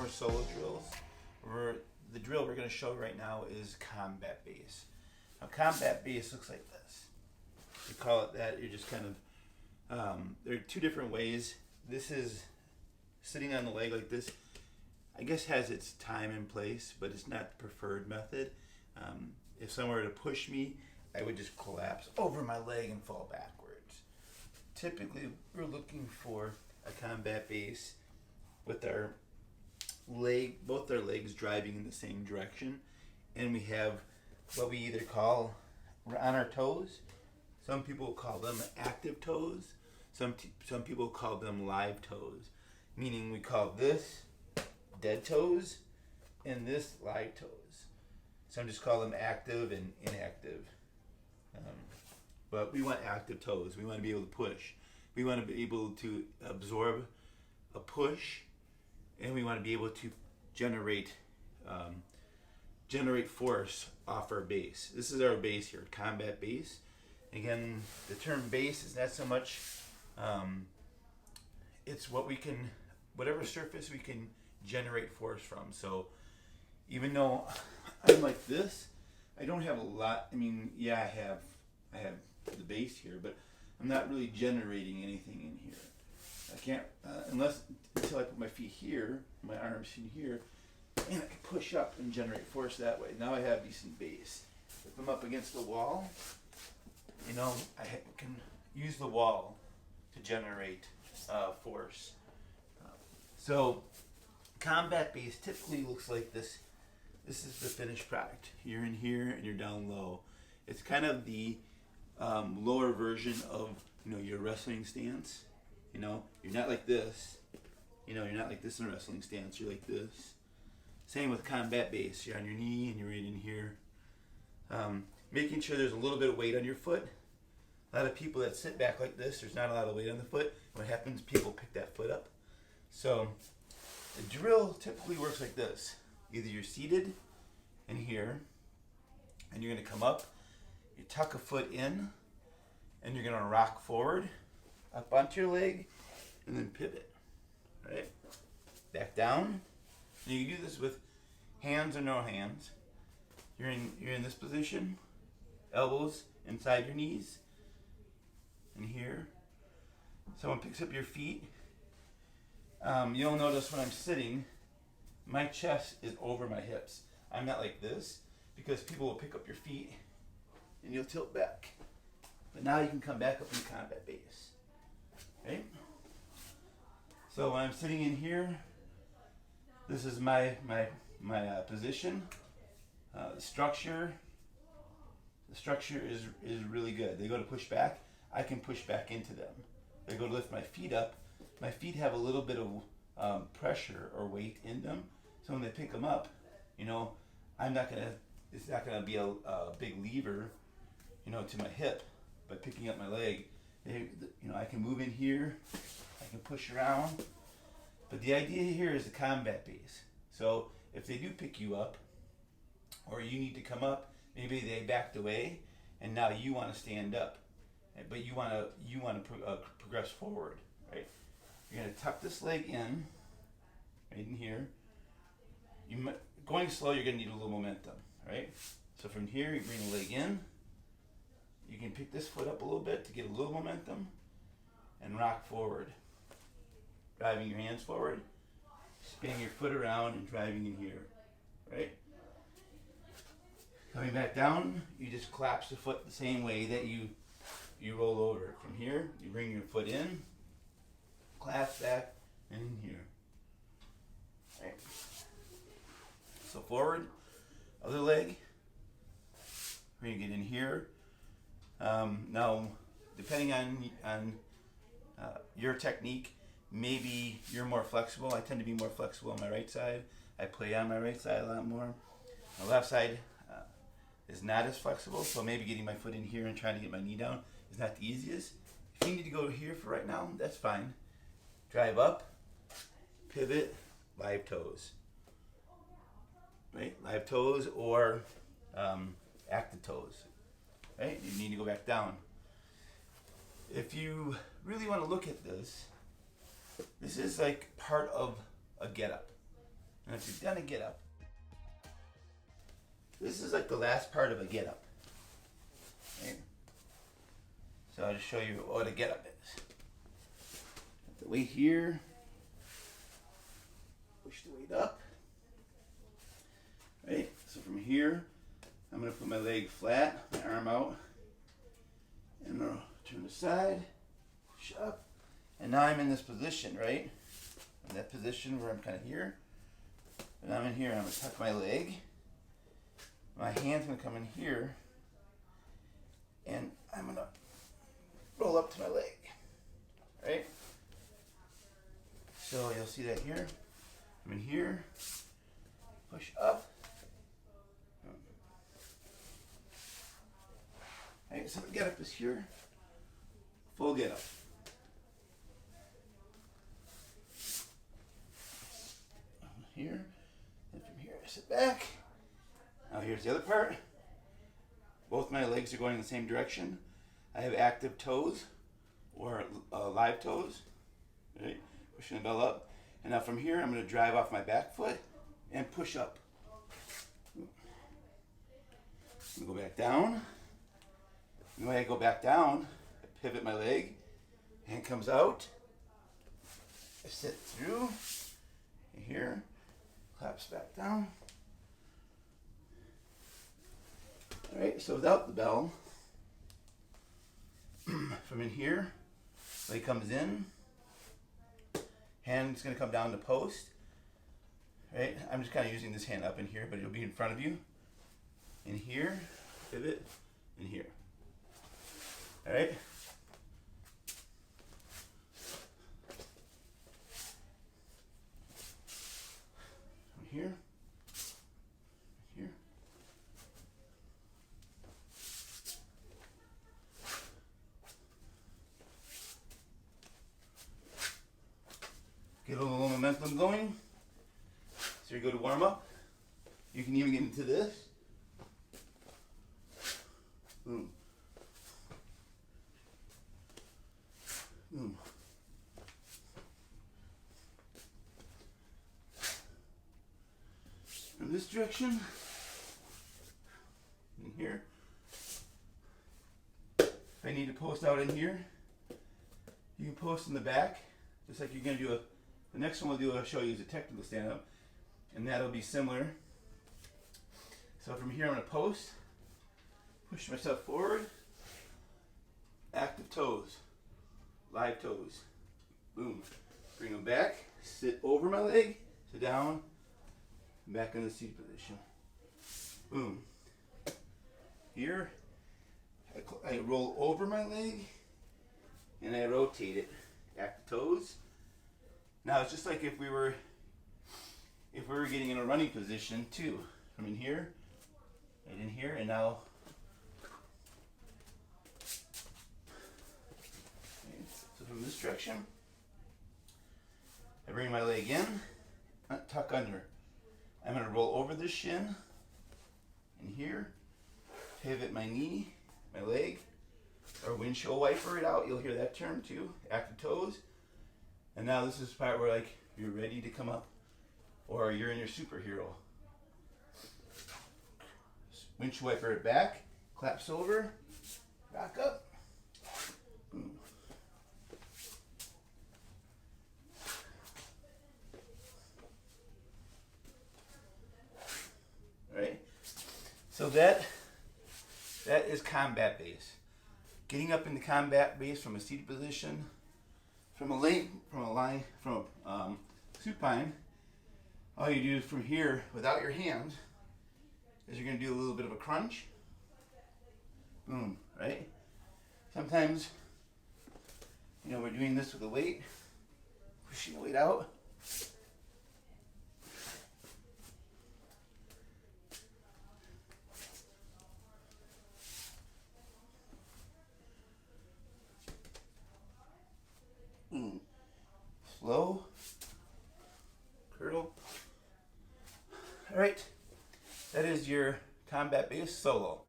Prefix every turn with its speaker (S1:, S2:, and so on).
S1: more solo drills. The drill we're going to show right now is combat base. Now combat base looks like this. You call it that, you're just kind of, there are two different ways. This is sitting on the leg like this. I guess has its time and place, but it's not the preferred method. If someone were to push me, I would just collapse over my leg and fall backwards. Typically, we're looking for a combat base with our both our legs driving in the same direction, and we have what we either call on our toes. Some people call them active toes. Some people call them live toes, meaning we call this dead toes and this live toes. Some just call them active and inactive. But we want active toes. We want to be able to push. We want to be able to absorb a push, and we want to be able to generate force off our base. This is our base here, combat base. Again, the term base is not so much, it's whatever surface we can generate force from. So even though I'm like this, I don't have a lot. I mean, yeah, I have the base here, but I'm not really generating anything in here. I can't, until I put my feet here, my arms in here, and I can push up and generate force that way. Now I have decent base. If I'm up against the wall, I can use the wall to generate force. So combat base typically looks like this. This is the finished product. You're in here and you're down low. It's kind of the lower version of your wrestling stance. You're not like this. You're not like this in a wrestling stance. You're like this. Same with combat base. You're on your knee and you're right in here. Making sure there's a little bit of weight on your foot. A lot of people that sit back like this, there's not a lot of weight on the foot. What happens, people pick that foot up. So the drill typically works like this. Either you're seated in here, and you're going to come up, you tuck a foot in, and you're going to rock forward, up onto your leg, and then pivot. Right? Back down. And you can do this with hands or no hands. You're in this position, elbows inside your knees, and here. Someone picks up your feet. You'll notice when I'm sitting, my chest is over my hips. I'm not like this because people will pick up your feet and you'll tilt back. But now you can come back up in combat base. Right? So when I'm sitting in here, this is my position. The structure is really good. They go to push back, I can push back into them. They go to lift my feet up. My feet have a little bit of pressure or weight in them. So when they pick them up, it's not gonna be a big lever, to my hip. By picking up my leg, I can move in here, I can push around. But the idea here is the combat base. So if they do pick you up, or you need to come up, maybe they backed away, and now you want to stand up, but you want to progress forward, right? You're going to tuck this leg in, right in here. Going slow, you're going to need a little momentum, right? So from here, you bring the leg in. You can pick this foot up a little bit to get a little momentum, and rock forward. Driving your hands forward, spinning your foot around and driving in here, right? Coming back down, you just collapse the foot the same way that you roll over. From here, you bring your foot in, clasp back, and in here. Right. So forward, other leg. We're gonna get in here. Now, depending on your technique, maybe you're more flexible. I tend to be more flexible on my right side. I play on my right side a lot more. My left side is not as flexible, so maybe getting my foot in here and trying to get my knee down is not the easiest. If you need to go here for right now, that's fine. Drive up, pivot, live toes. Right? Live toes or active toes. Right? You need to go back down. If you really want to look at this, this is like part of a get-up. And if you've done a get up, this is like the last part of a get up. Right? So I'll just show you what a get up is. Put the weight here. Push the weight up. Right? So from here, I'm going to put my leg flat, my arm out, and I'm going to turn aside, push up, and now I'm in this position, right? In that position where I'm kind of here. And I'm in here, I'm going to tuck my leg. My hand's going to come in here, and I'm going to roll up to my leg, right? So you'll see that here. I'm in here, push up. Right, so the get up is here, full get up. Here, and from here I sit back. Now here's the other part. Both my legs are going in the same direction. I have active toes, or live toes, right? Pushing the bell up. And now from here I'm going to drive off my back foot and push up. Go back down. And the way I go back down, I pivot my leg, hand comes out, I sit through, here, claps back down. Alright, so without the bell, from in here, leg comes in, hand's going to come down to post. Right, I'm just kind of using this hand up in here, but it'll be in front of you. In here, pivot, in here. Alright? From here, here. Get a little momentum going. So you go to warm up. You can even get into this. Boom. Boom. In this direction. In here. If I need to post out in here, you can post in the back, just like you're going to do the next one I'll show you is a technical stand up, and that'll be similar. So from here I'm going to post, push myself forward, active toes, live toes, boom, bring them back, sit over my leg, sit down, back in the seat position, boom. Here, I roll over my leg, and I rotate it, active toes. Now it's just like if we were getting in a running position too, from in here, right in here, and now so from this direction, I bring my leg in, tuck under. I'm going to roll over this shin in here, pivot my knee, my leg, or windshield wiper it out. You'll hear that term too, active toes. And now this is the part where like you're ready to come up, or you're in your superhero. Windshield wiper it back, claps over, back up, boom. Right? So that is combat base. Getting up into combat base from a seated position, from a supine, all you do from here without your hands is you're going to do a little bit of a crunch. Boom, right? Sometimes, we're doing this with a weight, pushing the weight out. Slow, curdle. All right, that is your combat base solo.